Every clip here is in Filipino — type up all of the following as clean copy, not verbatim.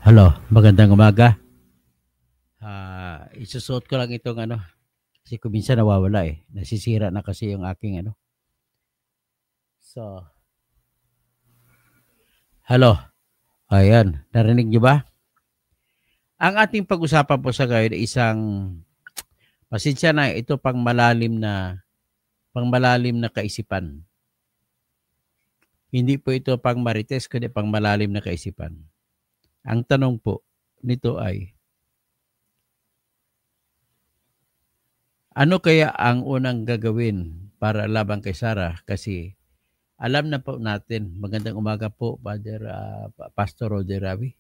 Hello, magandang umaga. Isusuot ko lang itong kasi kung minsan nawawala eh. Nasisira na kasi yung aking So, hello. Ayan, narinig niyo ba? Ang ating pag-usapan po sa ngayon ay isang, pasensya na, ito pang malalim na kaisipan. Hindi po ito pang marites, kundi pang malalim na kaisipan. Ang tanong po nito ay, ano kaya ang unang gagawin para laban kay Sarah? Kasi alam na po natin, magandang umaga po, Pastor Roger Ravi.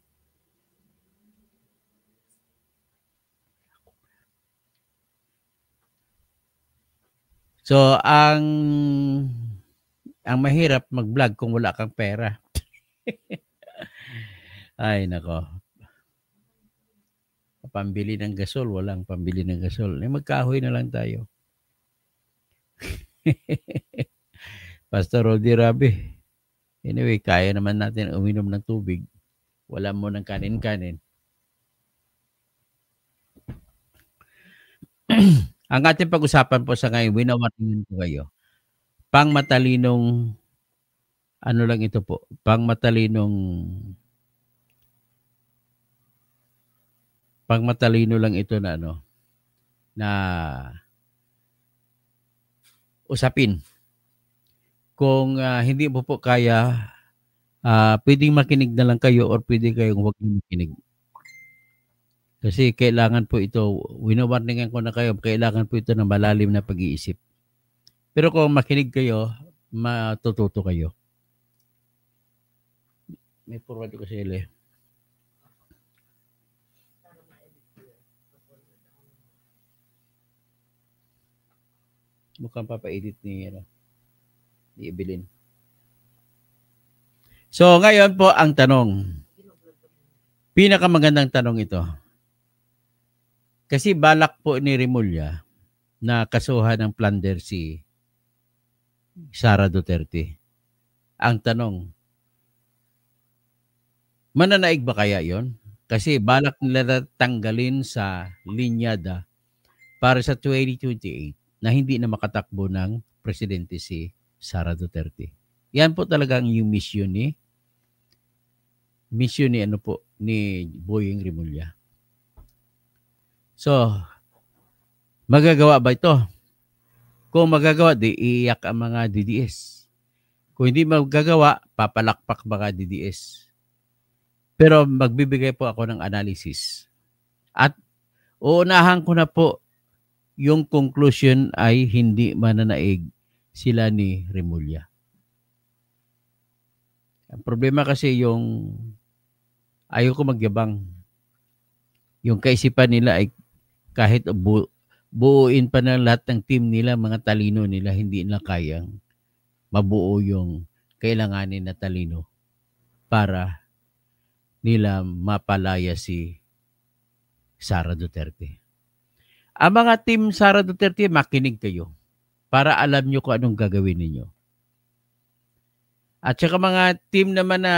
So, ang mahirap mag-vlog kung wala kang pera. Ay, nako. Pambili ng gasol, walang pambili ng gasol. Magkahoy na lang tayo. Pastor Roger Ravi. Anyway, kaya naman natin uminom ng tubig. Wala mo ng kanin-kanin. Ang ating pag-usapan po sa ngayon, winawarningan ko kayo. Pangmatalinong, ano lang ito po, pangmatalino lang ito na usapin. Kung hindi mo po kaya, pwedeng makinig na lang kayo or pwede kayong huwag na makinig. Kasi kailangan po ito, winawarningan ko na kayo, kailangan po ito ng malalim na pag-iisip. Pero kung makinig kayo, matututo kayo. May forward ko sa ile. Mukhang papa-edit ni Evelyn. So ngayon po ang tanong. Pinakamagandang tanong ito. Kasi balak po ni Remulla na kasuhan ng plunder si Sara Duterte. Ang tanong, mananaig ba kaya yon? Kasi balak nila tanggalin sa linyada para sa 2028 na hindi na makatakbo ng presidente si Sara Duterte. Yan po talaga yung mission ni Boying Remulla. So, magagawa ba ito? Kung magagawa, di iiyak ang mga DDS. Kung hindi magagawa, papalakpak baka DDS. Pero magbibigay po ako ng analysis. At uunahan ko na po yung conclusion ay hindi mananaig sila ni Remulla. Ang problema kasi yung ayoko magyabang. Yung kaisipan nila ay kahit buuin pa ng lahat ng team nila, mga talino nila, hindi nila kayang mabuo yung kailanganin na talino para nila mapalaya si Sara Duterte. Ang mga team Sara Duterte, makinig kayo para alam nyo kung anong gagawin ninyo. At saka mga team naman na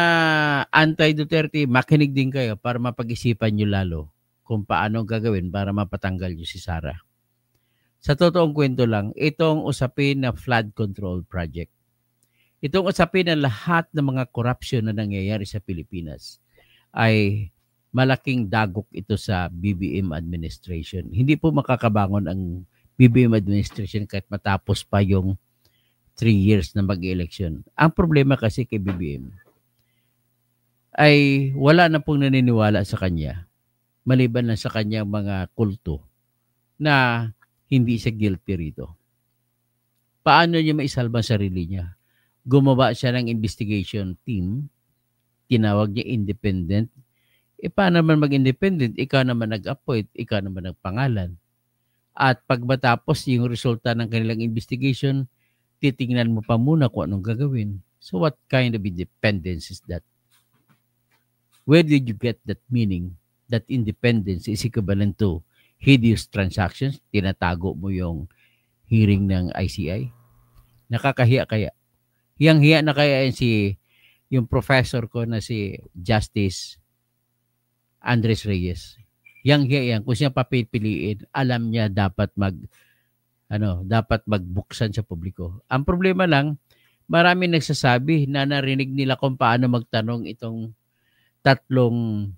anti-Duterte, makinig din kayo para mapag-isipan nyo lalo kung paano gagawin para mapatanggal nyo si Sara. Sa totoong kwento lang, itong usapin na flood control project. Itong usapin na lahat ng mga corruption na nangyayari sa Pilipinas ay malaking dagok ito sa BBM administration. Hindi po makakabangon ang BBM administration kahit matapos pa yung 3 years na mag-election. Ang problema kasi kay BBM ay wala na pong naniniwala sa kanya maliban lang sa kanyang mga kulto na hindi siya guilty rito. Paano niya maisalba sarili niya? Gumawa siya ng investigation team, tinawag niya independent. Paano naman mag-independent? Ikaw naman nag-appoint, ikaw naman nagpangalan. At pag matapos yung resulta ng kanilang investigation, titingnan mo pa muna kung anong gagawin. So what kind of independence is that? Where did you get that meaning that independence is equivalent to hideous transactions? Tinatago mo yung hearing ng ICI? Nakakahiya kaya? Hiyang-hiya na kaya yung professor ko na si Justice Andres Reyes. Yang kung siya papipiliin, alam niya dapat dapat magbuksan sa publiko. Ang problema lang, marami nagsasabi na narinig nila kung paano magtanong itong tatlong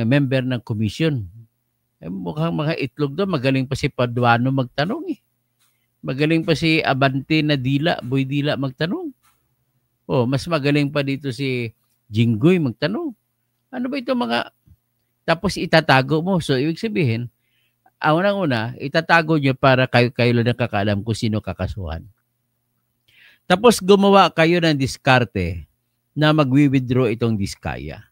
member ng commission. Mukhang mga itlog doon, magaling pa si Paduano magtanong eh. Magaling pa si Abante na Boy Dila magtanong. Mas magaling pa dito si Jinggoy magtanong. Ano ba ito mga... Tapos itatago mo. So, ibig sabihin, unang-una, itatago nyo para kayo lang nakakaalam kung sino kakasuhan. Tapos gumawa kayo ng diskarte na magwi-withdraw itong Diskaya.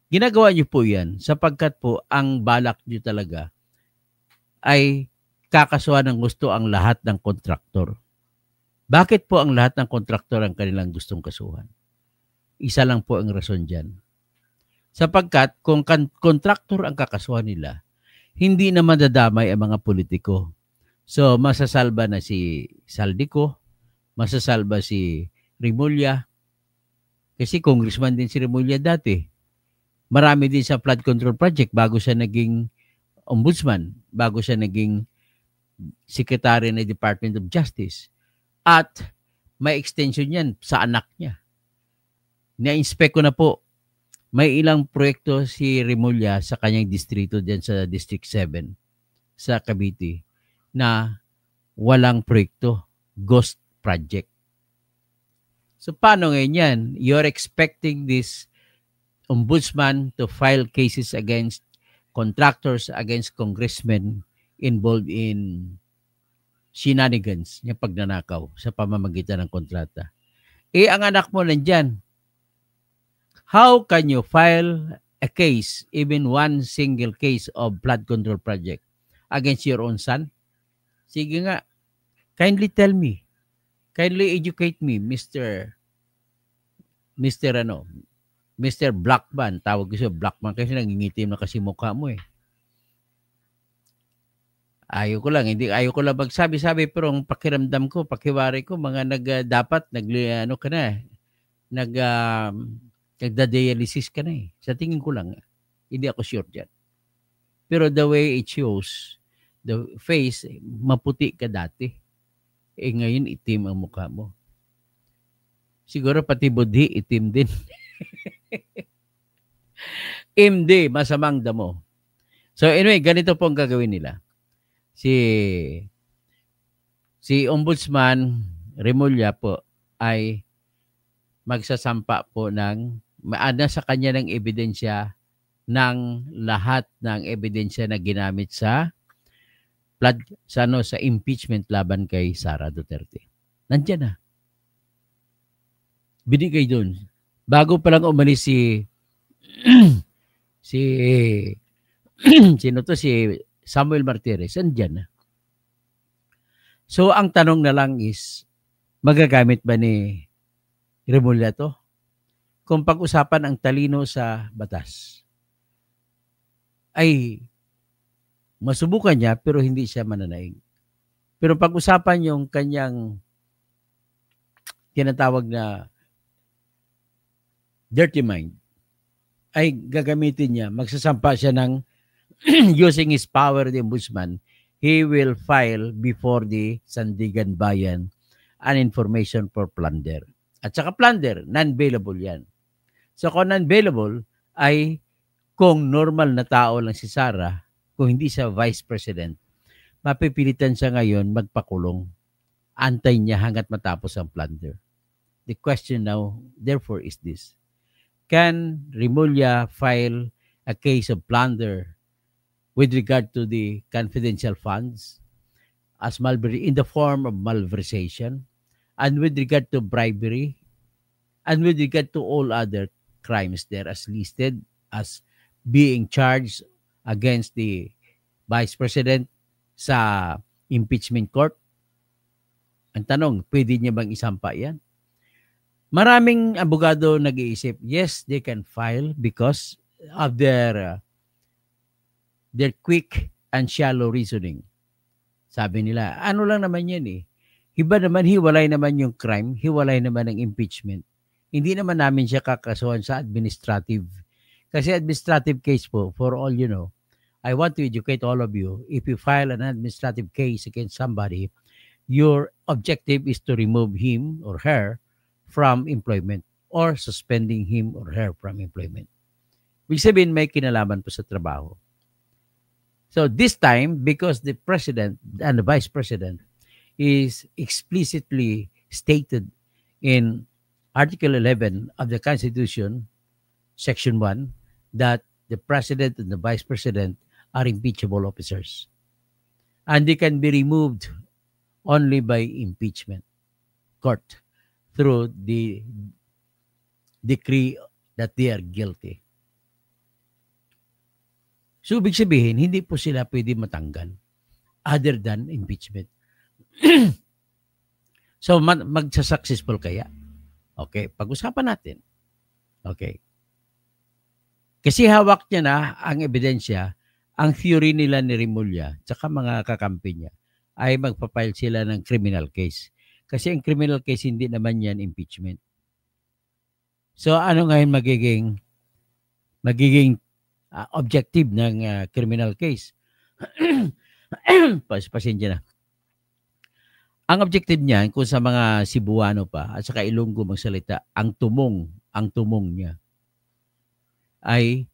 Ginagawa nyo po yan sapagkat po ang balak nyo talaga ay kakasuhan ng gusto ang lahat ng kontraktor. Bakit po ang lahat ng kontraktor ang kanilang gustong kasuhan? Isa lang po ang rason dyan. Sapagkat kung kontraktor ang kakasuhan nila, hindi na madadamay ang mga politiko. So, masasalba na si Saldico, masasalba si Rimulya, kasi congressman din si Rimulya dati. Marami din sa flood control project bago siya naging ombudsman, bago siya naging secretary ng Department of Justice. At may extension yan sa anak niya. Na-inspect ko na po. May ilang proyekto si Rimulya sa kanyang distrito dyan sa District 7 sa Cavite na walang proyekto. Ghost project. So paano ngayon yan? You're expecting this ombudsman to file cases against contractors, against congressmen involved in shenanigans, yung pagnanakaw sa pamamagitan ng kontrata. Ang anak mo nandyan. How can you file a case, even one single case of flood control project against your own son? Sige nga, kindly tell me. Kindly educate me, Mr. Blackman. Tawag ko siya Blackman kasi nangingitim na kasi mukha mo eh. Ayaw ko lang magsabi-sabi pero ang pakiramdam ko, pakiwari ko, mga nagda-dialysis ka na eh. Sa tingin ko lang, hindi ako sure dyan. Pero the way it shows, the face, maputi ka dati. Ngayon itim ang mukha mo. Siguro pati budhi, itim din. MD, masamang damo. So anyway, ganito po ang gagawin nila. Si Ombudsman Rimulya po ay magsasampa po ng sa kanya ng ebidensya ng lahat ng ebidensya na ginamit sa impeachment laban kay Sara Duterte. Nandiyan na. Binigay doon. Bago pa lang umalis si Samuel Martirez, andyan na. So, ang tanong na lang is, magagamit ba ni Rimulya to? Kung pag-usapan ang talino sa batas, ay masubukan niya pero hindi siya mananaig. Pero pag-usapan yung kanyang tinatawag na dirty mind, ay gagamitin niya, magsasampa siya ng using his power, the ombudsman, he will file before the Sandigan Bayan an information for plunder. At saka plunder, non-bailable yan. So kung non-bailable, ay kung normal na tao lang si Sara, kung hindi siya vice president, mapipilitan siya ngayon magpakulong. Antay niya hanggat matapos ang plunder. The question now, therefore, is this. Can Rimulya file a case of plunder with regard to the confidential funds as in the form of malversation, and with regard to bribery, and with regard to all other crimes there as listed as being charged against the Vice President sa impeachment court? Ang tanong, pwede niya bang isampa yan? Maraming abogado nag-iisip, yes, they can file because of their quick and shallow reasoning. Sabi nila, ano lang naman yan eh. Iba naman, hiwalay naman yung crime, hiwalay naman ang impeachment. hindi naman namin siya kakasuhan sa administrative. Kasi administrative case po, for all you know, I want to educate all of you, if you file an administrative case against somebody, your objective is to remove him or her from employment or suspending him or her from employment. Ibig sabihin, may kinalaman po sa trabaho. So this time, because the president and the vice president is explicitly stated in Article 11 of the Constitution, Section 1, that the president and the vice president are impeachable officers. And they can be removed only by impeachment court through the decree that they are guilty. So, ibig sabihin, hindi po sila pwede matanggal other than impeachment. So, magsa-successful kaya? Okay, pag-usapan natin. Okay. Kasi hawak niya na ang ebidensya, ang theory nila ni Remulla, tsaka mga kakampi niya, ay magpapile sila ng criminal case. Kasi ang criminal case, hindi naman yan impeachment. So, ano ngayon magiging objective ng criminal case? Pasensya na. Ang objective niyan, kung sa mga Cebuano pa at saka Ilonggo magsalita, ang tumong niya ay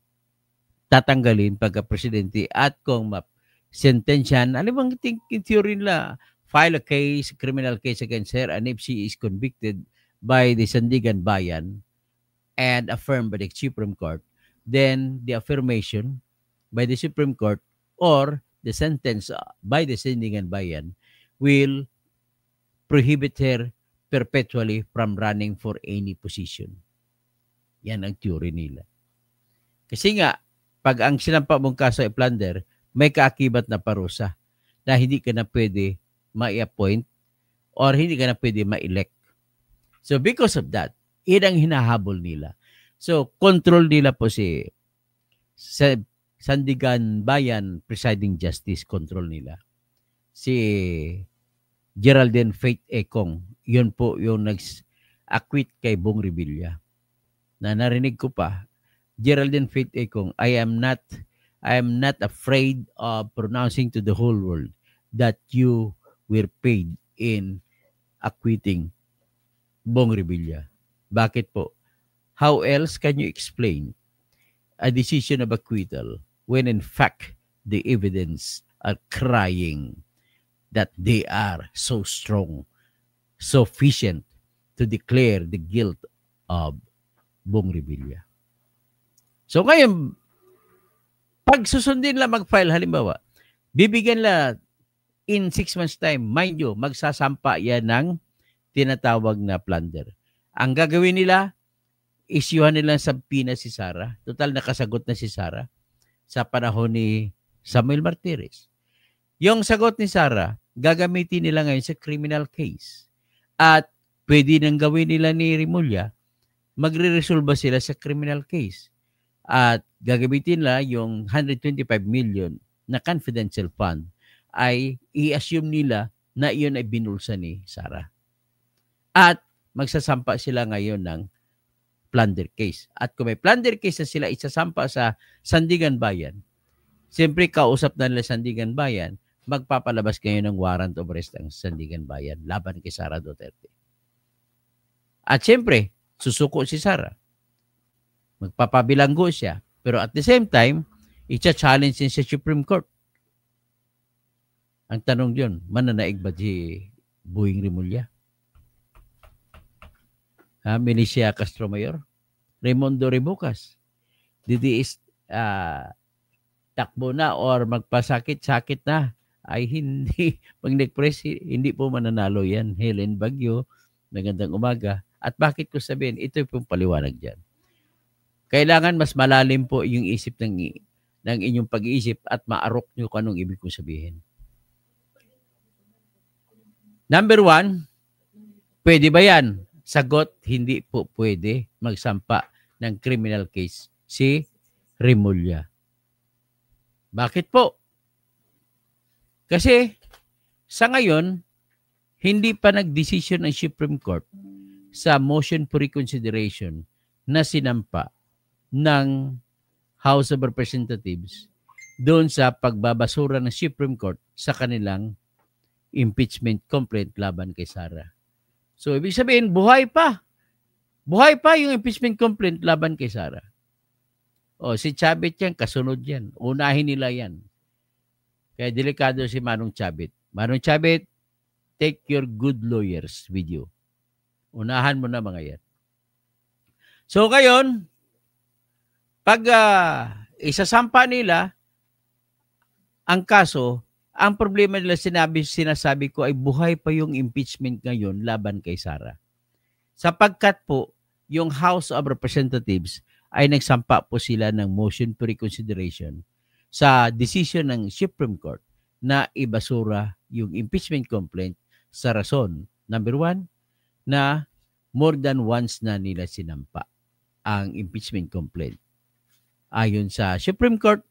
tatanggalin pagka-presidente at kung sentensyan, alam mo, theory nila, file a case, criminal case against her, and if she is convicted by the Sandigan Bayan and affirmed by the Supreme Court, then the affirmation by the Supreme Court or the sentence by the Sandigan Bayan will prohibit her perpetually from running for any position. Yan ang theory nila. Kasi nga, pag ang sinampa mong kaso ay plunder, may kaakibat na parusa na hindi ka na pwede ma-appoint or hindi ka na pwede ma-elect. So because of that, yun ang hinahabol nila. So control nila po si Sandigan Bayan Presiding Justice, control nila. Si Geraldine Faith Ekong, yun po yung nag-acquit kay Bong Revilla. Na narinig ko pa, Geraldine Faith Ekong, I am not afraid of pronouncing to the whole world that you were paid in acquitting Bong Revilla. Bakit po? How else can you explain a decision of acquittal when in fact the evidence are crying that they are so strong, sufficient to declare the guilt of Bong Revilla? So ngayon, pag susundin lang mag-file, halimbawa, bibigyan lang in 6 months time, mind you, magsasampa yan ng tinatawag na plunder. Ang gagawin nila, isyuhan nila sa subpoena si Sara. Total, nakasagot na si Sara sa panahon ni Samuel Martires. Yung sagot ni Sara, gagamitin nila ngayon sa criminal case. At pwede nang gawin nila ni Remulla, magre-resolve sila sa criminal case. At gagamitin nila yung 125 million na confidential fund ay i-assume nila na iyon ay binulsa ni Sara. At magsasampa sila ngayon ng plunder case. At kung may plunder case na sila isasampa sa Sandigan Bayan, siyempre kausap na nila Sandigan Bayan, magpapalabas ngayon ng warrant of arrest ang Sandigan Bayan laban kay Sara Duterte. At siyempre, susuko si Sara. Magpapabilanggo siya. Pero at the same time, i-challenge din sa Supreme Court. Ang tanong yun, mananaig ba si Boying Remulla? Milicia Castro Mayor? Raimundo Remucas? Didiis takbo na or magpasakit-sakit na? Ay hindi. Pag nag-press, hindi po mananalo yan. Helen Bagyo, magandang umaga. At bakit ko sabihin, ito yung paliwanag dyan. Kailangan mas malalim po yung isip ng inyong pag-iisip at maarok nyo kung anong ibig kong sabihin. Number 1, pwede ba yan? Sagot, hindi po pwede magsampa ng criminal case si Remulla. Bakit po? Kasi sa ngayon, hindi pa nag-decision ang Supreme Court sa motion for reconsideration na sinampa ng House of Representatives doon sa pagbabasura ng Supreme Court sa kanilang impeachment complaint laban kay Sara. So, ibig sabihin, buhay pa. Buhay pa yung impeachment complaint laban kay Sara. O, si Chavit yan, kasunod yan. Unahin nila yan. Kaya delikado si Manong Chavit. Manong Chavit, take your good lawyers with you. Unahan mo na mga yan. So, ngayon, pag isasampa nila ang kaso, ang problema nila sinasabi ko ay buhay pa yung impeachment ngayon laban kay Sara. Sapagkat po, yung House of Representatives ay nagsampa po sila ng motion for reconsideration sa decision ng Supreme Court na ibasura yung impeachment complaint sa rason. Number 1, na more than once na nila sinampa ang impeachment complaint. Ayon sa Supreme Court,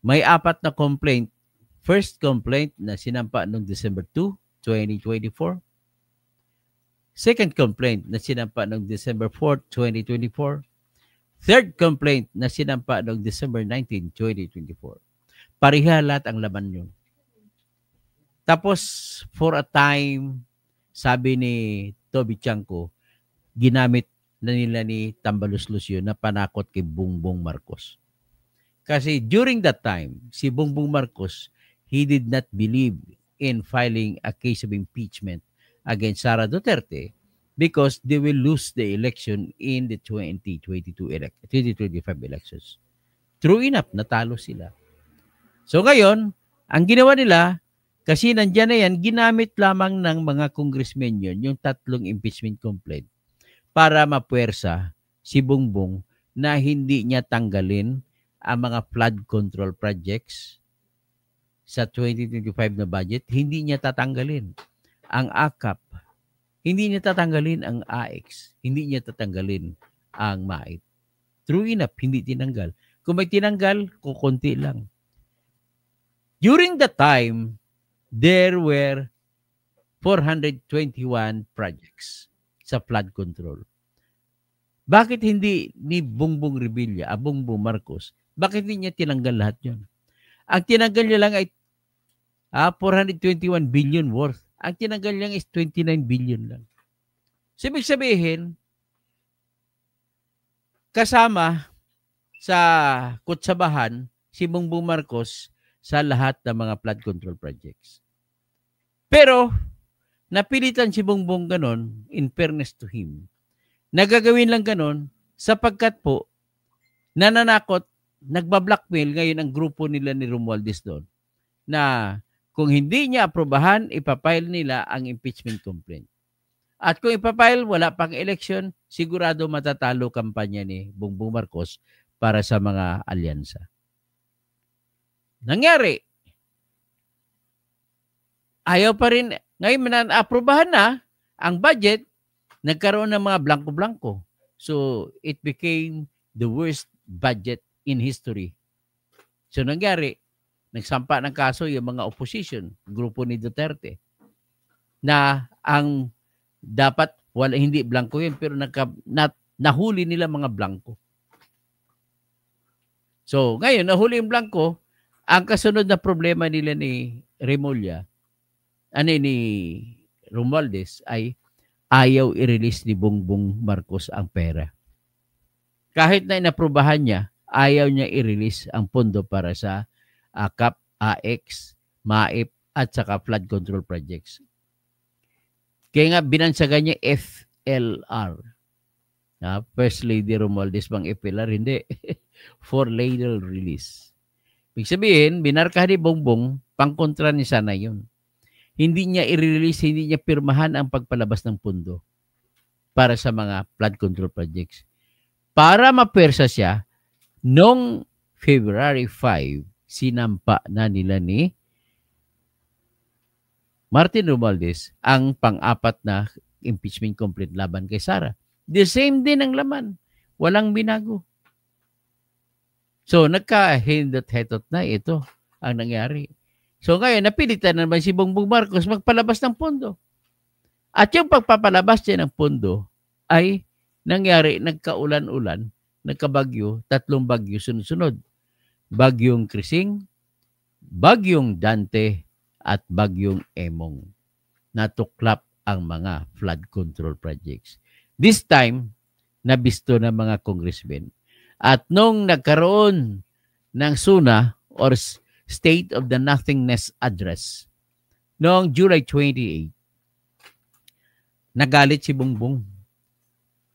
may 4 na complaint. First complaint na sinampa noong December 2, 2024. Second complaint na sinampa noong December 4, 2024. Third complaint na sinampa noong December 19, 2024. Pareha lahat ang laman yun. Tapos, for a time, sabi ni Toby Chanko, ginamit na nila ni Tambaloslos yun na panakot kay Bongbong Marcos. Kasi during that time, si Bongbong Marcos, he did not believe in filing a case of impeachment against Sara Duterte because they will lose the election in the 2025 elections. True enough, natalo sila. So ngayon, ang ginawa nila, kasi nandyan na yan, ginamit lamang ng mga congressmen yun, yung 3 impeachment complaint para mapuwersa si Bongbong na hindi niya tanggalin ang mga flood control projects sa 2025 na budget. Hindi niya tatanggalin ang AKAP, hindi niya tatanggalin ang AX, hindi niya tatanggalin ang MAIT. True enough, hindi tinanggal. Kung may tinanggal, kukunti lang. During the time, there were 421 projects sa flood control. Bakit hindi ni Bongbong Revilla, Bongbong Marcos, bakit hindi niya tinanggal lahat yun? Ang tinanggal niya lang ay 421 billion worth. Ang tinanggal niya is 29 billion lang. So, ibig sabihin, kasama sa kutsabahan si Bongbong Marcos sa lahat ng mga flood control projects. Pero, napilitan si Bongbong ganon, in fairness to him, nagagawin lang ganon sapagkat po, nananakot, nagbablackmail ngayon ang grupo nila ni Romualdez doon na kung hindi niya aprobahan, ipapile nila ang impeachment complaint. At kung ipapile, wala pang election, sigurado matatalo kampanya ni Bongbong Marcos para sa mga alyansa. Nangyari, ayaw pa rin, ngayon aprobahan na ang budget, nagkaroon ng mga blanco-blanco. So, it became the worst budget in history. So, nangyari, nagsampa ng kaso yung mga opposition, grupo ni Duterte, na ang dapat, wala, hindi blanco yun, pero nahuli nila mga blanco. So, ngayon, nahuli yung blanco, ang kasunod na problema nila ni Remulla, ni Romualdez, ay ayaw i-release ni Bongbong Marcos ang pera. Kahit na inaprubahan niya, ayaw niya i-release ang pondo para sa AKAP, AX, MAIP, at saka flood control projects. Kaya nga binansagan niya FLR. First Lady Romualdez bang FLR? Hindi. For later release. Ibig sabihin, binarkahan ni Bongbong, pangkontra ni sana yun. Hindi niya i-release, hindi niya pirmahan ang pagpalabas ng pondo para sa mga flood control projects. Para mapersa siya, noong February 5, sinampa na nila ni Martin Romualdez ang pang-4 na impeachment complaint laban kay Sara. The same din ang laman. Walang binago. So, nagka-hindot-hetot na ito ang nangyari. So, ngayon, napilitan naman si Bongbong Marcos magpalabas ng pondo. At yung pagpapalabas niya ng pondo ay nangyari, nagkaulan-ulan, nagkabagyo, 3 bagyo sunod-sunod. Bagyong Krising, Bagyong Dante, at Bagyong Emong. Natuklap ang mga flood control projects. This time, nabisto ng mga congressmen. At nung nagkaroon ng SUNA or State of the Nothingness Address noong July 28, nagalit si Bongbong.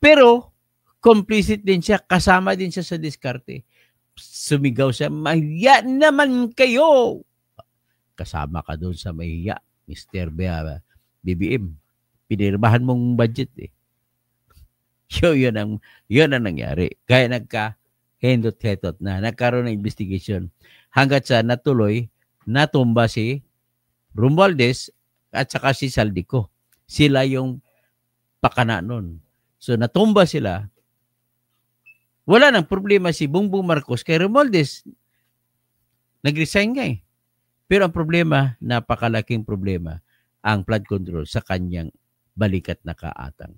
Pero complicit din siya, kasama din siya sa diskarte. Sumigaw siya, mahiya naman kayo. Kasama ka doon sa mahiya, Mr. BBM. Pinirmahan mong budget eh. Yun ang nangyari. Kaya nagka-hendot-hetot na, nagkaroon ng investigation. Hanggat sa natuloy, natumba si Romualdez at saka si Saldico. Sila yung pakana nun. So natumba sila. Wala nang problema si Bongbong Marcos kay Romualdez. Nag-resign nga eh. Pero ang problema, napakalaking problema, ang flood control sa kanyang balikat na kaatang.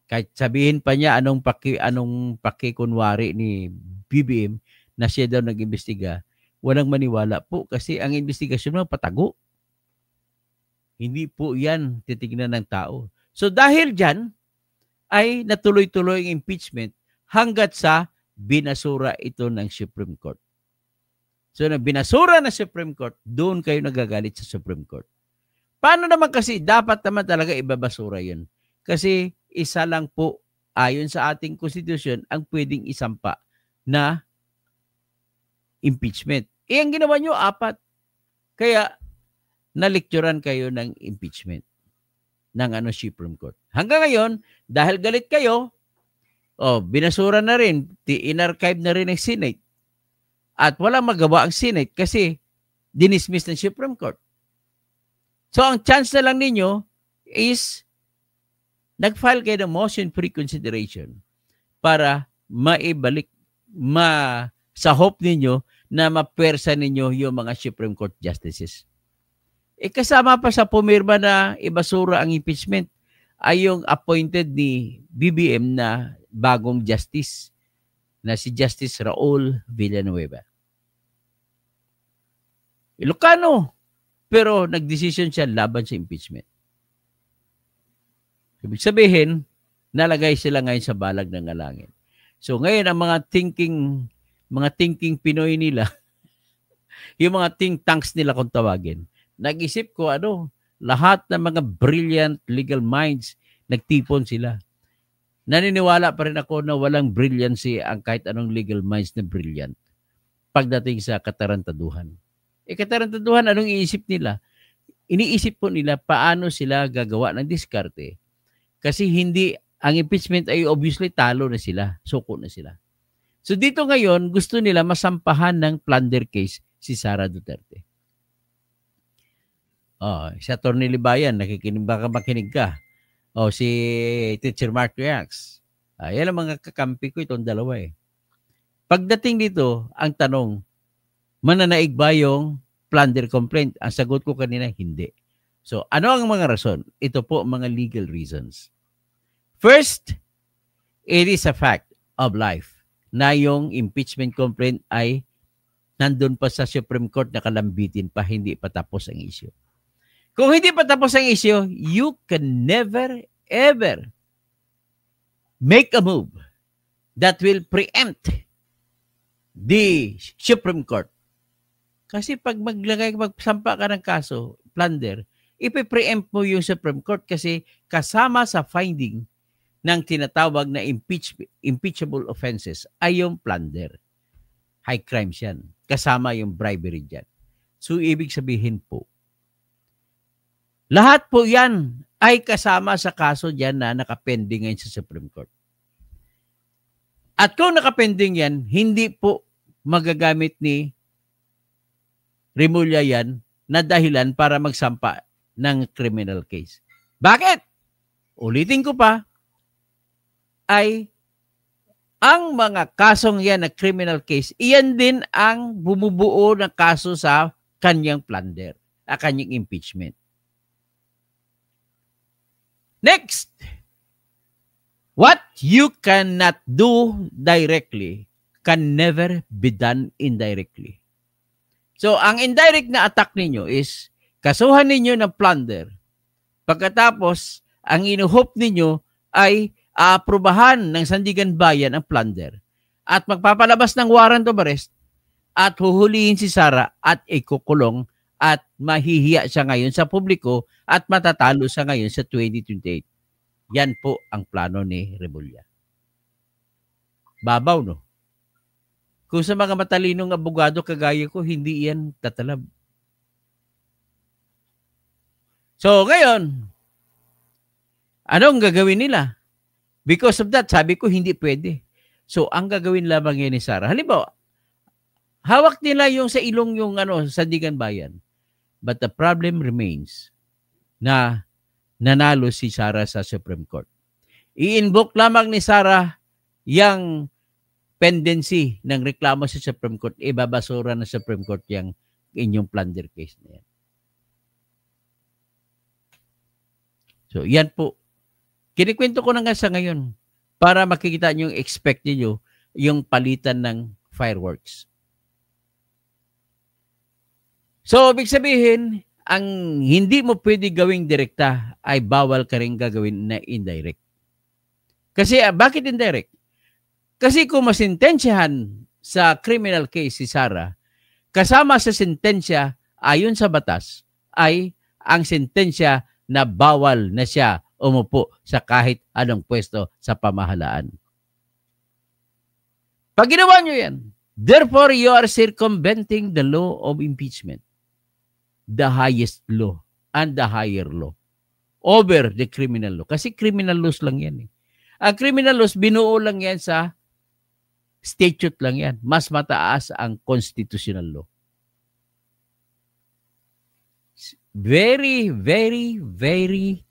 Kahit sabihin pa niya anong pakikunwari ni BBM na siya daw nag-imbestiga, walang maniwala po kasi ang investigasyon mo patago. Hindi po yan titignan ng tao. So dahil dyan, ay natuloy-tuloy ang impeachment hanggat sa binasura ito ng Supreme Court. So na binasura ng Supreme Court, doon kayo nagagalit sa Supreme Court. Paano naman kasi dapat naman talaga ibabasura yun? Kasi isa lang po ayon sa ating konstitusyon ang pwedeng isampa na impeachment. Ang ginawa nyo 4. Kaya nalikturan kayo ng impeachment ng Supreme Court. Hanggang ngayon, dahil galit kayo, binasura na rin, in-archive na rin ng Senate. At walang magawa ang Senate kasi dinismiss ng Supreme Court. So ang chance na lang ninyo is nag-file kayo ng motion for reconsideration para maibalik, sa hope ninyo na mapwersa ninyo yung mga Supreme Court justices. Kasama pa sa pumirma na ibasura ang impeachment ay yung appointed ni BBM na bagong justice na si Justice Raul Villanueva. Ilocano, pero nagdesisyon siya laban sa impeachment. Ibig sabihin, nalagay sila ngayon sa balag ng alangin. So ngayon ang mga thinking Pinoy nila, yung mga think tanks nila kung tawagin, nag-isip ko lahat ng mga brilliant legal minds, nagtipon sila. Naniniwala pa rin ako na walang brilliancy ang kahit anong legal minds na brilliant pagdating sa katarantaduhan. Katarantaduhan, anong iisip nila? Iniisip po nila paano sila gagawa ng diskarte. Kasi ang impeachment ay obviously talo na sila, suko na sila. So dito ngayon, gusto nila masampahan ng plunder case si Sara Duterte. Si Atty. Libayan, baka makinig ka. Si Teacher Mark Reacts. Yan ang mga kakampi ko, itong dalawa eh. Pagdating dito, ang tanong, mananaig ba yung plunder complaint? Ang sagot ko kanina, hindi. So, ano ang mga rason? Ito po mga legal reasons. First, it is a fact of life na yung impeachment complaint ay nandun pa sa Supreme Court, nakalambitin pa, hindi pa tapos ang issue. Kung hindi pa tapos ang issue, you can never, ever make a move that will preempt the Supreme Court. Kasi pag magsampa ka ng kaso, plunder, ipipreempt mo yung Supreme Court kasi kasama sa finding ng tinatawag na impeachable offenses ay yung plunder. High crimes yan. Kasama yung bribery dyan. So, ibig sabihin po, lahat po yan ay kasama sa kaso dyan na nakapending ngayon sa Supreme Court. At kung nakapending yan, hindi po magagamit ni Remulla yan na dahilan para magsampa ng criminal case. Bakit? Ulitin ko pa, ay ang mga kasong yan na criminal case, iyan din ang bumubuo ng kaso sa kanyang plunder, kanyang impeachment. Next, what you cannot do directly can never be done indirectly. So, ang indirect na attack ninyo is kasuhan ninyo ng plunder. Pagkatapos, ang inuhope ninyo ay aaprubahan ng Sandigan Bayan ang plunder at magpapalabas ng warrant of arrest at huhulihin si Sara at ikukulong at mahihiya siya ngayon sa publiko at matatalo siya ngayon sa 2028. Yan po ang plano ni Rebulla. Babaw, no? Kung sa mga matalinong abogado kagaya ko, hindi yan tatalab. So, ngayon, anong gagawin nila? Because of that, sabi ko, hindi pwede. So, ang gagawin lamang yan ni Sara. Halimbawa, hawak nila yung sa ilong yung Sandigan Bayan. But the problem remains na nanalo si Sara sa Supreme Court. I-invoke lamang ni Sara yung pendency ng reklamo sa Supreme Court. Ibabasura ng Supreme Court yung inyong plunder case na yan. So, yan po. Kinikwento ko na nga sa ngayon para makikita nyo yung expect nyo yung palitan ng fireworks. So, ibig sabihin, ang hindi mo pwede gawing direkta ay bawal ka rin gagawin na indirect. Kasi, bakit indirect? Kasi kung masintensyahan sa criminal case si Sara, kasama sa sentensya ayon sa batas ay ang sentensya na bawal na siya umupo sa kahit anong pwesto sa pamahalaan. Pag ginawa nyo yan, therefore you are circumventing the law of impeachment, the highest law and the higher law over the criminal law. Kasi criminal laws lang yan. Ang criminal laws, binuo lang yan sa statute lang yan. Mas mataas ang constitutional law. Very, very, very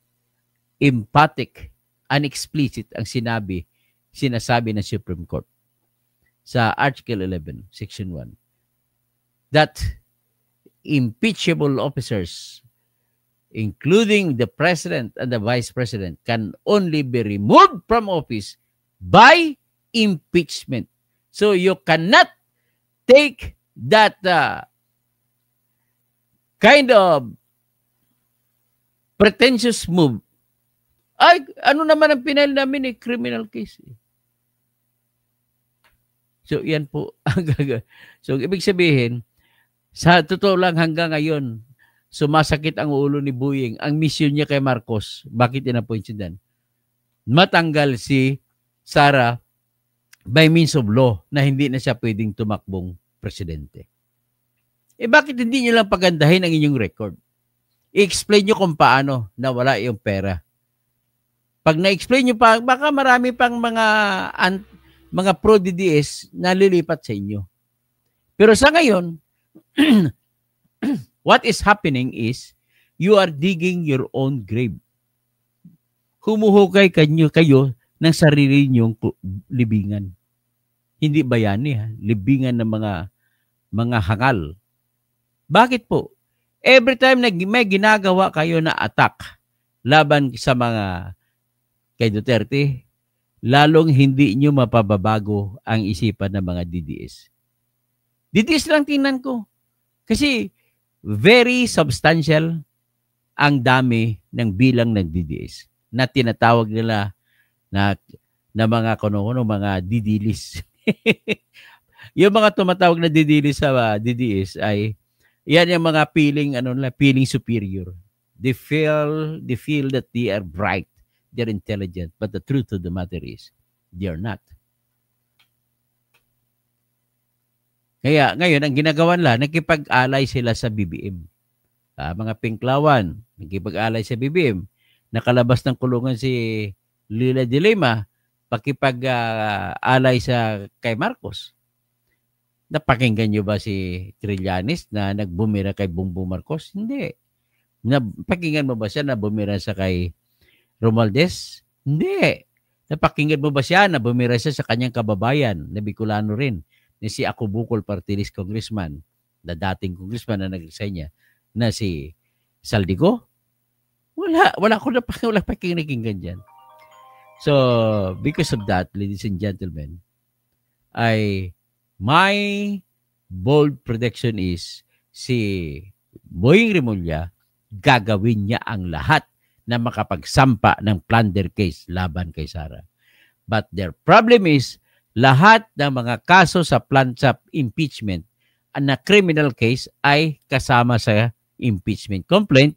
emphatic and explicit ang sinasabi ng Supreme Court sa Article 11, Section 1, that impeachable officers, including the President and the Vice President, can only be removed from office by impeachment. So you cannot take that kind of pretentious move. Ay, ano naman ang pinail namin criminal case. So, yan po. So, ibig sabihin, sa totoo lang hanggang ngayon, sumasakit ang ulo ni Buying. Ang mission niya kay Marcos, bakit in-appoint siya dan? Matanggal si Sara by means of law na hindi na siya pwedeng tumakbong presidente. Bakit hindi niyo lang pagandahin ang inyong record? I-explain niyo kung paano nawala yung pera. Pag na-explain niyo pa, baka marami pang mga pro-DDS na lilipat sa inyo. Pero sa ngayon, what is happening is you are digging your own grave. Humuhukay kayo ng sarili niyong libingan. Hindi bayani, libingan ng mga hangal. Bakit po? Every time na may ginagawa kayo na attack laban sa mga kay Duterte, lalong hindi nyo mapababago ang isipan ng mga DDS. DDS lang tingnan ko. Kasi very substantial ang dami ng bilang ng DDS na tinatawag nila na mga mga didilis. Yung mga tumatawag na didilis sa DDS ay yan yung mga feeling superior. They feel that they are bright, they're intelligent, but the truth of the matter is they are not. Kaya ngayon ang ginagawa nila, nakipag-alay sila sa BBM. Mga Pinklawan, nakipag-alay sa BBM. Nakalabas ng kulungan si Lila de Lima, pakipag-alay sa kay Marcos. Napakinggan nyo ba si Trillanes na nagbumira kay Bongbong Marcos? Hindi. Napakinggan mo ba siya na bumira sa kay Romualdez? Hindi. Napakinggan mo ba siya na bumira siya sa kanyang kababayan na Bicolano rin, na si Ako Bukol Party List Congressman, na dating congressman na nag-resign niya, na si Saldico? Wala ko na wala pakikinggan dyan. So, because of that, ladies and gentlemen, my bold prediction is si Boying Rimulya, gagawin niya ang lahat na makapagsampa ng plunder case laban kay Sara. But their problem is, lahat ng mga kaso sa impeachment na criminal case ay kasama sa impeachment complaint.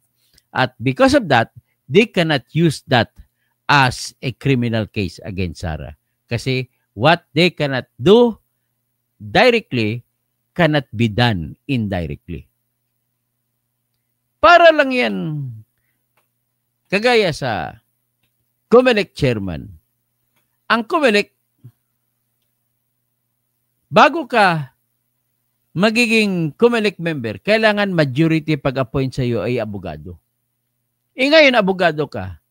At because of that, they cannot use that as a criminal case against Sara. Kasi what they cannot do directly cannot be done indirectly. Para lang yan, kagaya sa COMELEC chairman. Ang COMELEC, bago ka magiging COMELEC member, kailangan majority pag-appoint sa iyo ay abogado. Ngayon, abogado ka.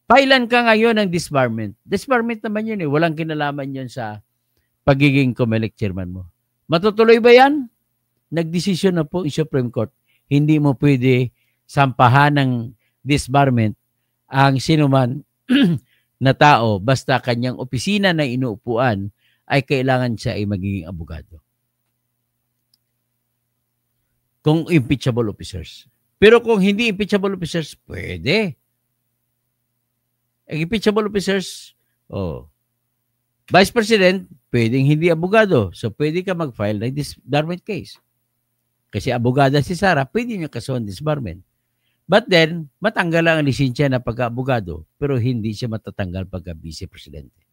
Pailan ka ngayon ng disbarment. Disbarment naman yun eh. Walang kinalaman yun sa pagiging COMELEC chairman mo. Matutuloy ba yan? Nagdesisyon na po yung Supreme Court. Hindi mo pwede sampahan ng disbarment ang sinuman na tao basta kanyang opisina na inuupuan ay kailangan siya ay magiging abogado. Kung impeachable officers. Pero kung hindi impeachable officers, pwede. Impeachable officers, Vice President, pwedeng hindi abogado. So, pwede ka mag-file ng disbarment case. Kasi abogada si Sara, pwede niya kasuhan disbarment. But then, matanggal ang lisensya na pagka-abogado, pero hindi siya matatanggal pagka-vice presidente.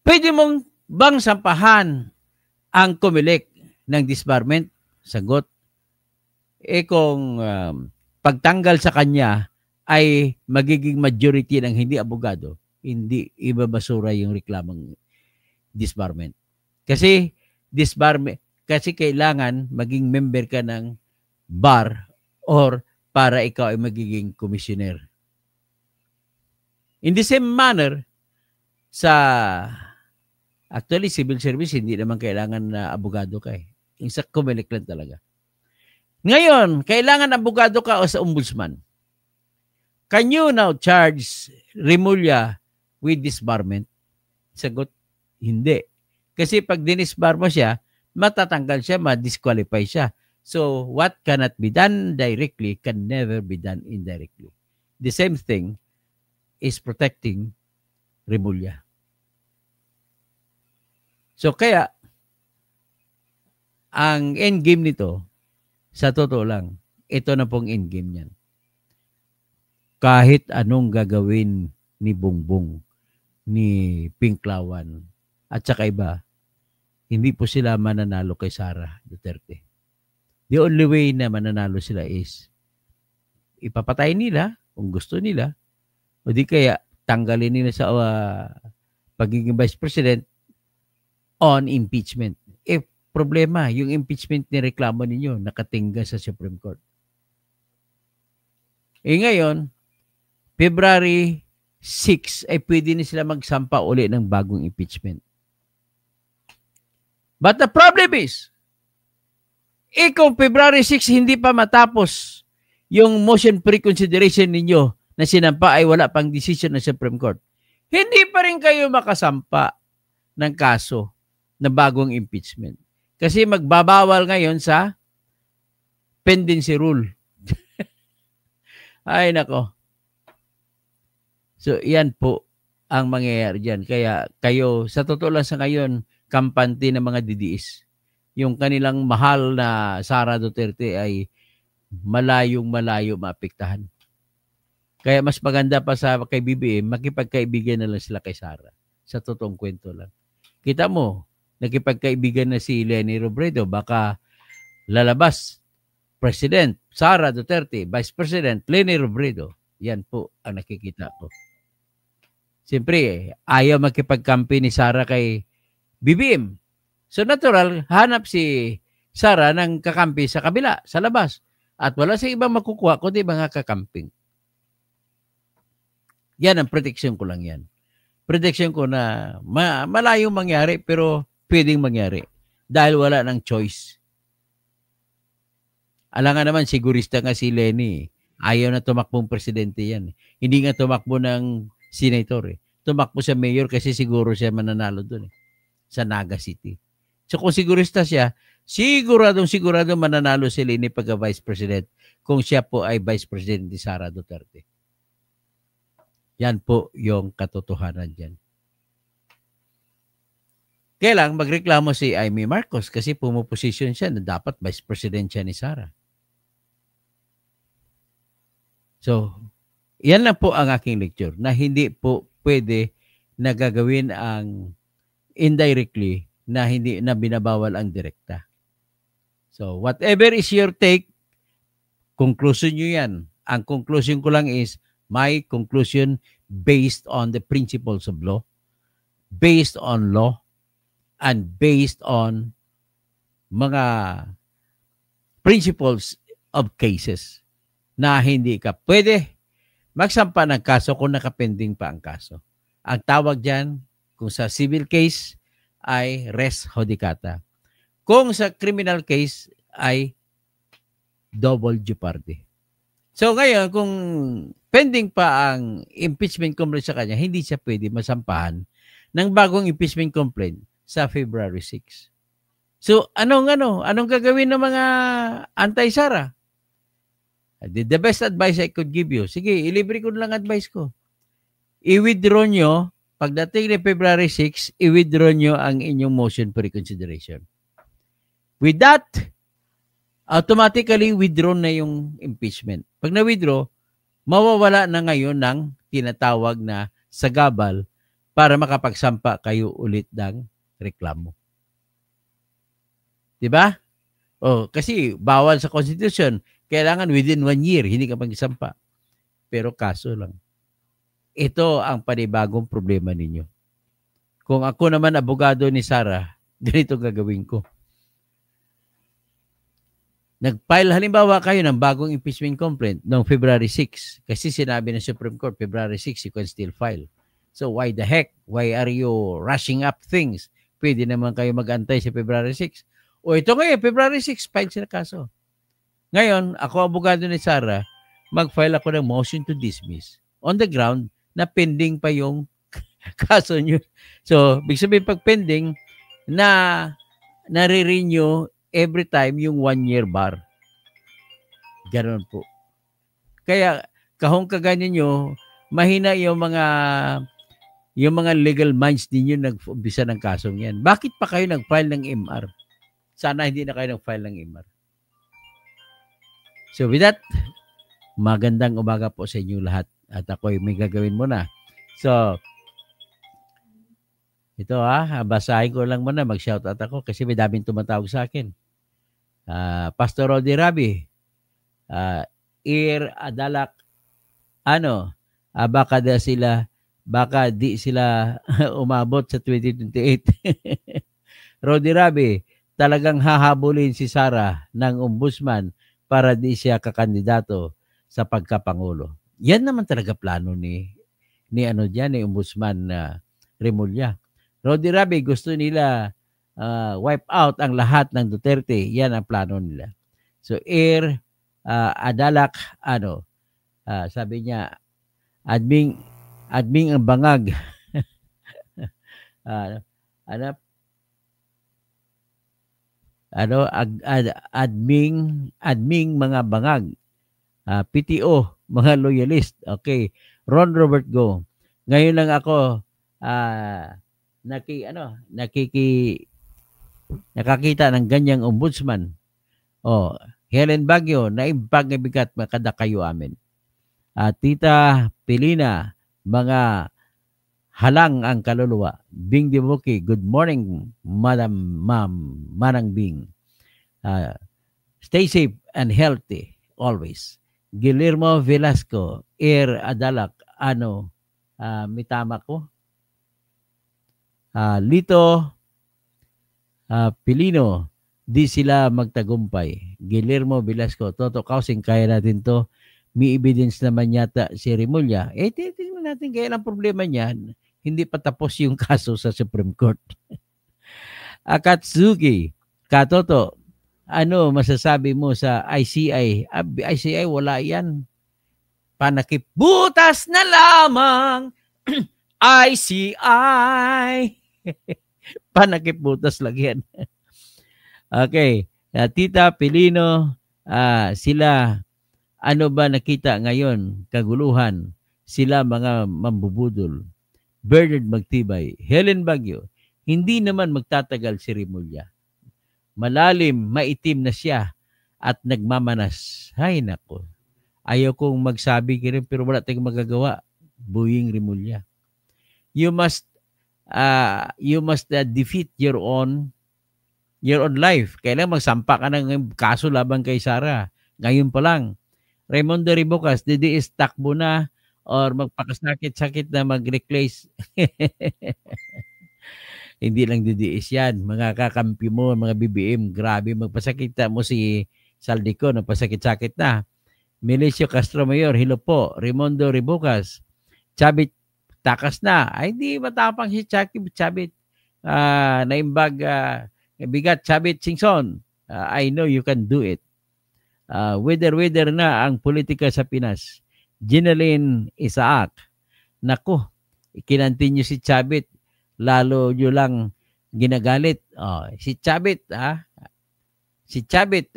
Pwede mong bang sampahan ang COMELEC ng disbarment? Sagot. Kung pagtanggal sa kanya ay magiging majority ng hindi abogado, hindi ibabasura yung reklamong disbarment. Kasi kailangan maging member ka ng bar or para ikaw ay magiging commissioner. In the same manner, actually, civil service, hindi naman kailangan na abogado ka eh. Yung sa COMELEC lang talaga. Ngayon, kailangan abogado ka o sa ombudsman. Can you now charge Rimulya with disbarment? Sagot, hindi. Kasi pag dinisbar mo siya, matatanggal siya, ma-disqualify siya. So, what cannot be done directly can never be done indirectly. The same thing is protecting Rimulya. So, kaya, ang endgame nito, sa totoo lang, ito na pong endgame niyan. Kahit anong gagawin ni Bongbong, ni Pinklawan, at saka iba, hindi po sila mananalo kay Sara Duterte. The only way na mananalo sila is ipapatay nila kung gusto nila, o di kaya tanggalin nila sa pagiging vice president on impeachment. Problema, yung impeachment ni reklamo ninyo nakatingga sa Supreme Court. Ngayon, February 6 ay pwede na sila magsampa uli ng bagong impeachment. But the problem is, kung February 6 hindi pa matapos yung motion pre-consideration ninyo na sinampa ay wala pang decision ng Supreme Court, hindi pa rin kayo makasampa ng kaso na bagong impeachment. Kasi magbabawal ngayon sa pendency rule. Ay, nako. So, yan po ang mangyayari dyan. Kaya kayo, sa totoo lang sa ngayon, kampante ng mga DDS. Yung kanilang mahal na Sara Duterte ay malayong-malayo maapektahan. Kaya mas maganda pa sa kay BBM, makipagkaibigan na lang sila kay Sara. Sa totoong kwento lang. Kita mo, nakipagkaibigan na si Leni Robredo, baka lalabas President Sara Duterte, Vice President Leni Robredo. Yan po ang nakikita ko. Siyempre, ayaw makipagkampi ni Sara kay BBM. So natural, hanap si Sara ng kakampi sa kabila, sa labas. At wala sa ibang makukuha kundi mga kakamping. Yan ang prediction ko lang yan. Prediction ko na malayong mangyari pero pwedeng mangyari dahil wala ng choice. Alangan naman, sigurista nga si Leni. Ayaw na tumakbong presidente yan. Hindi nga tumakbo ng senator. Tumakbo sa mayor kasi siguro siya mananalo doon sa Naga City. So kung sigurista siya, sigurado mananalo si Leni pagka vice president kung siya po ay vice president ni Sara Duterte. Yan po yung katotohanan dyan. Kaya lang magreklamo si Amy Marcos kasi pumoposisyon siya na dapat vice president siya ni Sara. So, yan lang po ang aking lecture na hindi po pwede na gagawin ang indirectly na hindi na binabawal ang direkta. So, whatever is your take, conclusion nyo yan. Ang conclusion ko lang is my conclusion based on the principles of law, based on law, and based on mga principles of cases na hindi ka pwede magsampa ng kaso kung nakapending pa ang kaso. Ang tawag dyan, kung sa civil case, ay res judicata. Kung sa criminal case, ay double jeopardy. So ngayon, kung pending pa ang impeachment complaint sa kanya, hindi siya pwede masampahan ng bagong impeachment complaint sa February 6. So anong gagawin ng mga anti-Sara? The best advice I could give you, sige, ilibre ko lang advice ko. I-withdraw nyo, pagdating ni February 6, i-withdraw nyo ang inyong motion for reconsideration. With that, automatically withdraw na yung impeachment. Pag na-withdraw, mawawala na ngayon ng tinatawag na sagabal para makapagsampa kayo ulit ng reklamo. Diba? Kasi bawal sa Constitution. Kailangan within 1 year, hindi ka magsampa. Pero kaso lang. Ito ang panibagong problema ninyo. Kung ako naman abogado ni Sara, ganito gagawin ko. Nag-file halimbawa kayo ng bagong impeachment complaint noong February 6. Kasi sinabi ng Supreme Court, February 6, you can still file. So why the heck? Why are you rushing up things? Pwede naman kayo mag-antay sa February 6. O ito ngayon, February 6, file sila kaso. Ngayon, ako abogado ni Sara, mag-file ako ng motion to dismiss on the ground na pending pa yung kaso nyo. So, big sabihin pag pending, na nare-renew every time yung 1-year bar. Ganon po. Kaya, kahong kaganyan nyo, mahina yung mga legal minds ninyo nag-umpisa ng kasong yan. Bakit pa kayo nag-file ng MR? Sana hindi na kayo nag-file ng MR. So with that, magandang umaga po sa inyo lahat. At ako'y may gagawin muna. So, ito basahin ko lang muna, mag-shoutout ako kasi may daming tumatawag sa akin. Pastor Rodi Rabi, Adalak, baka di sila umabot sa 2028. Rodi Rabi, talagang hahabulin si Sara ng ombudsman para di siya kakandidato sa pagkapangulo. Yan naman talaga plano ni ombudsman Remulla. Rodi Rabi, gusto nila wipe out ang lahat ng Duterte. Yan ang plano nila. So Adalak, sabi niya, adming ang bangag. adming mga bangag. PTO, mga loyalist. Okay. Ron Robert Go. Ngayon lang ako nakakita ng ganyang ombudsman. Helen Baguio, naimbag na bigat makada kayo amin. Tita Pilina, mga halang ang kaluluwa. Bing Dibuki, good morning, Manang Bing. Stay safe and healthy always. Guillermo Velasco, Adalak, may tama ko. Lito Pilino, di sila magtagumpay. Guillermo Velasco, Toto Kausing, kaya natin to. May evidence naman yata si Remulla. Tingnan natin kaya lang problema niyan. Hindi pa tapos yung kaso sa Supreme Court. Akatsuki, Katoto, ano masasabi mo sa ICI? ICI, wala yan. Panakibutas na lamang ICI. Panakibutas lang yan. Okay. Tita Pilino, sila, ano ba nakita ngayon? Kaguluhan. Sila mga mambubudol. Bernard Magtibay, Helen Baguio, hindi naman magtatagal si Rimulya. Malalim, maitim na siya at nagmamanas. Ay nako. Ayaw kong magsabi rin pero wala tayong magagawa. Buing Rimulya. You must defeat your own life. Kailangan magsampa ka ng kaso laban kay Sara. Ngayon pa lang. Raimundo Ribocas, didiis takbo na or magpakasakit-sakit na mag-replace. Hindi lang didiis yan. Mga kakampi mo, mga BBM, grabe. Magpasakit mo si Saldico, nagpasakit-sakit na. Milicio Castro Mayor, hello po. Raimundo Ribocas, Chabit, takas na. Ay, di matapang si Chabit. Naimbag, bigat, Chabit Singson. I know you can do it. Wither na ang politika sa Pinas. Ginaline Isaac. Nako, kinantinyo si Chabit. Lalo nyo lang ginagalit. Si Chabit, si Chabit,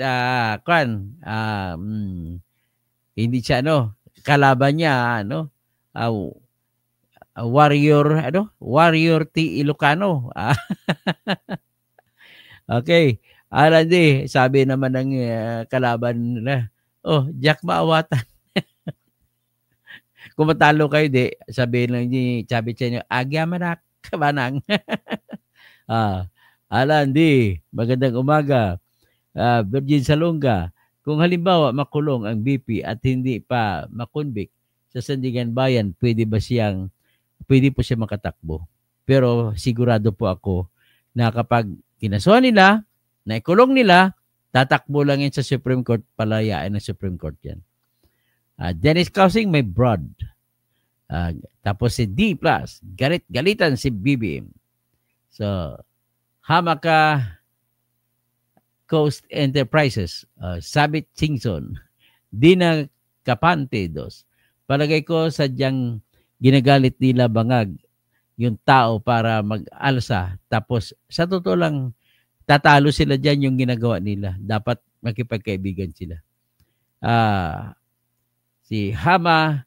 hindi siya, kalaban niya, Warrior T. Ilocano. Okay. Alandi, sabi naman ng kalaban nila, Jack Maawatan. Kung matalo kayo, sabihin lang ni Chabit sa inyo, agya manak, kabanang. Alandi, magandang umaga. Virgin Salonga, kung halimbawa makulong ang BP at hindi pa makonvict sa Sandigan Bayan, pwede po siya makatakbo. Pero sigurado po ako na kapag kinasuhan nila, naikulong nila, tatakbo lang yan sa Supreme Court, palayaan ng Supreme Court yan. Dennis Causing, may broad. Tapos si D+, galitan si BBM. So, Hamaka Coast Enterprises, Sabit Singson, Dina Capante, palagay ko sadyang ginagalit nila bangag yung tao para mag-alsa. Tapos, sa totoo lang, tatalo sila dyan yung ginagawa nila. Dapat makipagkaibigan sila. Si Hama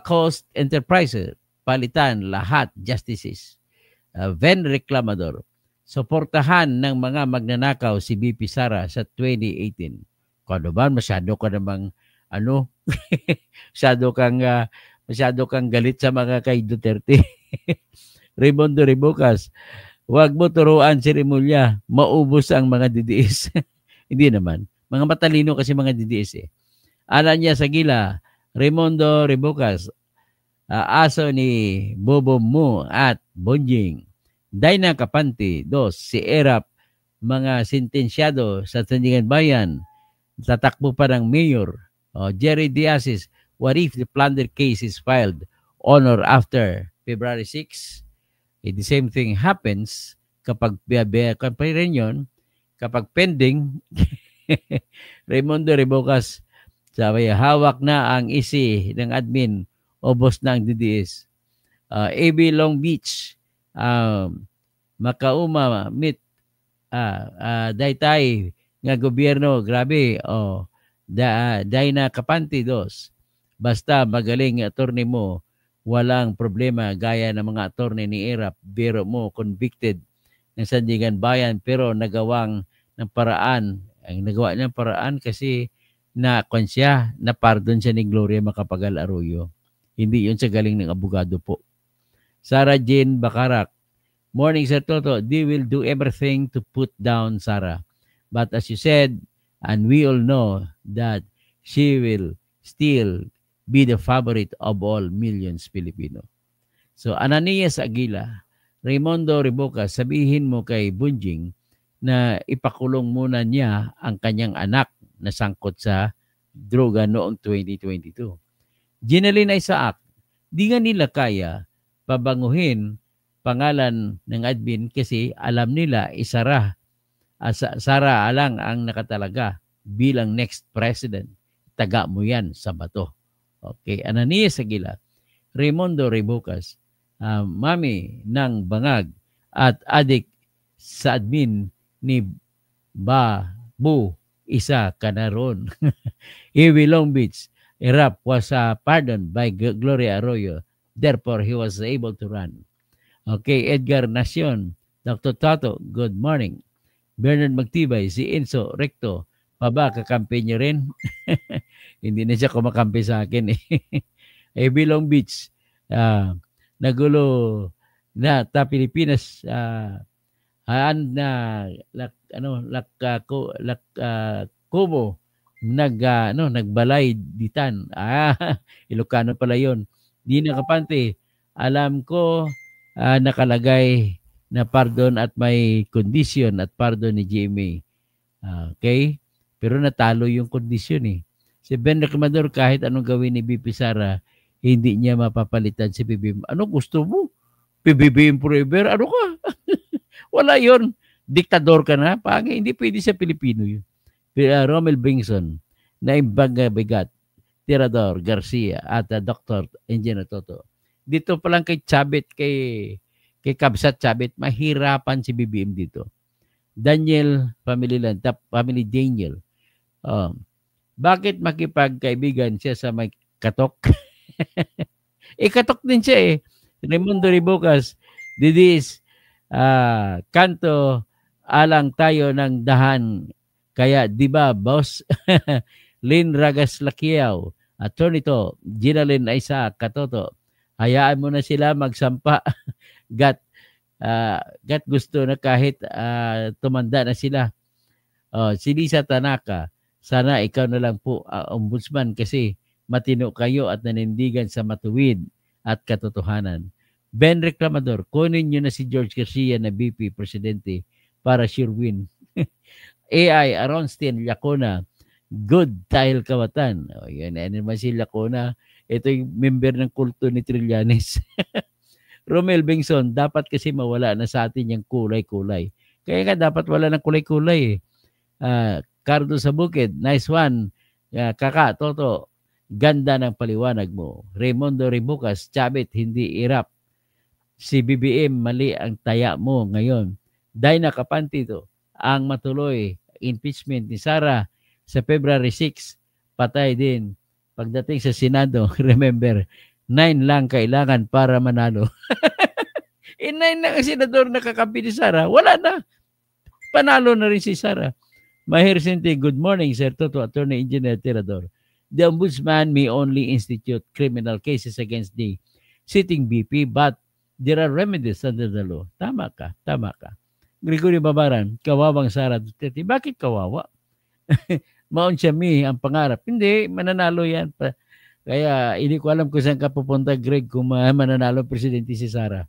Coast Enterprises, palitan lahat justices. Ven Reclamador, suportahan ng mga magnanakaw si BP Sara sa 2018. Kung ba, masyado ka namang masyado kang galit sa mga kay Duterte. Raimundo Ribocas, wag mo turuan si Rimulya, maubos ang mga DDS. Hindi naman. Mga matalino kasi mga DDS . Alan niya sa gila, Raimundo Ribocas, aso ni Bobo Mo at Bonjing. Dina Capante, si Erap, mga sentensyado sa Sandigan Bayan, tatakbo pa ng mayor. Jerry Diaz's, what if the plunder case is filed on or after February 6? The same thing happens kapag kapag pending. Raimundo Ribocas, sabi, hawak na ang isi ng admin, obos na ang DDS. AB Long Beach, Makauma, meet, daytay nga gobyerno, grabe, Dina Capante, basta magaling attorney mo, walang problema gaya ng mga attorney ni Erap, biro mo, convicted ng Sandigan Bayan, pero nagawa ng paraan kasi na pardon siya ni Gloria Macapagal Arroyo. Hindi yun sa galing ng abogado po. Sarah Jane Bacarak, morning Sir Toto, they will do everything to put down Sara. But as you said, and we all know that she will still be the favorite of all millions Filipino. So Ananias Aguila, Raimundo Ribocas, sabihin mo kay Bunjing na ipakulong muna niya ang kanyang anak na sangkot sa droga noong 2022. Ginaline Isaac, di nga nila kaya pabanguhin pangalan ng admin kasi alam nila Sara lang ang nakatalaga bilang next president. Taga mo yan sa bato. Okay, Ananias Aguila, Raimundo Rebocas, mami ng bangag at adik sa admin ni Babu isa kanaron. Iwi Long Beach, Irap was pardoned by Gloria Arroyo. Therefore, he was able to run. Okay, Edgar Nacion, Dr. Tato, good morning. Bernard Magtibay, si Enzo Recto, baba, kakampi niyo rin. Hindi na siya kumakampi sa akin eh. Iwi Long Beach, nagulo na ta Pilipinas, na Kubo nagbalay ditan. Ilocano pala 'yon. Di nakapante. Alam ko nakalagay na pardon at may condition at pardon ni GMA. Okay? Pero natalo yung condition eh. Si Ben Reclamador, kahit anong gawin ni BP Sara, hindi niya mapapalitan si PBBM. Ano gusto mo? PBBM forever? Ano ka? Wala yon. Diktador ka na. Pangit, hindi pwede sa Pilipino yun. Romel Bingson, Naimbaga Bigat, Tirador Garcia, at Dr. Engineer Toto. Dito pa lang kay Chabit, kay Kabsat Chabit, mahirapan si BBM dito. Daniel Family Land, Family Daniel. Bakit makipagkaibigan siya sa may katok? Katok din siya eh. Raimundo Rebocas, Didis, kanto, alang tayo ng dahan. Kaya, di ba, boss? Lynn Ragas Lakiao, Attorney to, Ginalyn Aisa, Katoto, hayaan mo na sila magsampa. Gat gusto na kahit tumanda na sila. Si Lisa Tanaka, sana ikaw na lang po, ombudsman, kasi matino kayo at nanindigan sa matuwid at katotohanan. Ben Reclamador, kunin nyo na si George Garcia na BP Presidente para sure win. AI, Aronstein, Lacona, good dahil kawatan. Yan naman si Lacona. Ito yung member ng kulto ni Trillanes. Romel Bengson, dapat kasi mawala na sa atin yung kulay-kulay. Kaya nga dapat wala ng kulay-kulay eh. Cardo sa Bukid, nice one. Kaka, Toto, ganda ng paliwanag mo. Raimundo Rebocas, Chabit, hindi irap. Si BBM, mali ang taya mo ngayon. Dahil nakapanti to, ang matuloy impeachment ni Sara sa February 6, patay din. Pagdating sa Senado, remember, 9 lang kailangan para manalo. 9 lang ang senador nakakampi ni Sara, wala na. Panalo na rin si Sara. Mahir Sinti, good morning, Sir Toto, Attorney Engineer Tirador. The Ombudsman may only institute criminal cases against the sitting BP, but there are remedies under the law. Tama ka, tama ka. Gregorio Babaran, kawawang Sara Duterte. Bakit kawawa? Maon siya ang pangarap. Hindi, mananalo yan. Kaya hindi ko alam kung saan ka pupunta, Greg, kung mananalo presidente si Sara.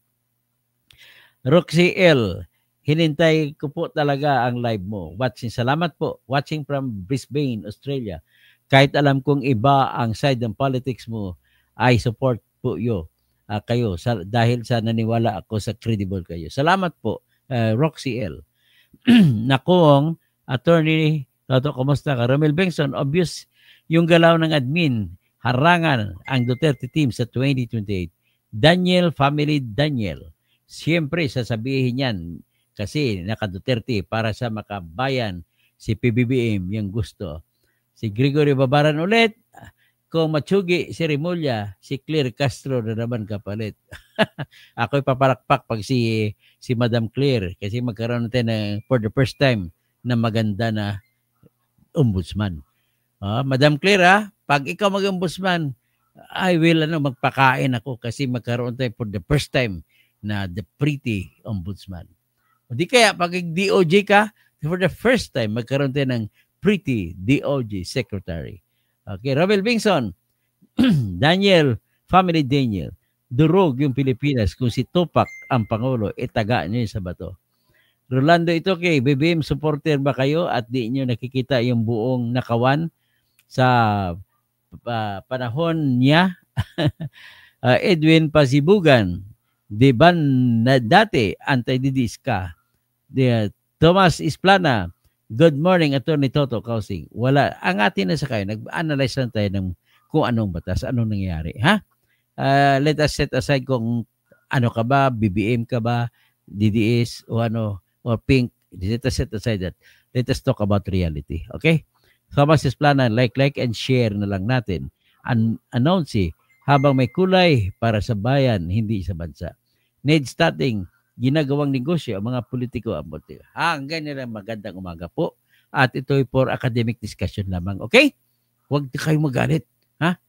Roxy L, hinintay ko po talaga ang live mo. Salamat po. Watching from Brisbane, Australia. Kahit alam kong iba ang side ng politics mo, I support po kayo dahil sa naniwala ako sa credible kayo. Salamat po. Roxy L. Nakong, Attorney Toto, kumusta ka? Romel Bengson, obvious yung galaw ng admin, harangan ang Duterte team sa 2028. Daniel, Family Daniel, siyempre sasabihin yan kasi naka-Duterte para sa makabayan si PBBM yung gusto. Si Gregory Babaran ulit, kung matsugi si Remulla, si Claire Castro na naman kapalit. Ako'y papalakpak pag si Madam Claire kasi magkaroon natin for the first time na maganda na ombudsman. Madam Claire, pag ikaw mag-ombudsman, I will magpakain ako kasi magkaroon tayo for the first time na the pretty ombudsman. O di kaya pag DOJ ka, for the first time magkaroon tayo ng pretty DOJ secretary. Okay, Romel Bingson, Daniel, Family Daniel, durog yung Pilipinas kung si Tupac ang Pangulo, itaga niyo sa bato. Rolando Itoke, BBM supporter ba kayo at di nyo nakikita yung buong nakawan sa panahon niya? Edwin Pasibugan, di ba na dati anti-didis ka? Thomas Isplana, good morning, Attorney Toto Kausing. Wala, ang atin na sa kayo, nag-analyze lang tayo ng kung anong batas, anong nangyayari. Ha? Let us set aside kung ano ka ba, BBM ka ba, DDS o ano, or pink. Let us set aside that. Let us talk about reality. Okay? Thomas Esplana, like and share na lang natin. Announce habang may kulay para sa bayan, hindi sa bansa. Need starting, ginagawang negosyo ang mga politiko ang politika. Hanggang nila magandang umaga po. At ito'y for academic discussion lamang. Okay? Huwag kayong magalit. Ha?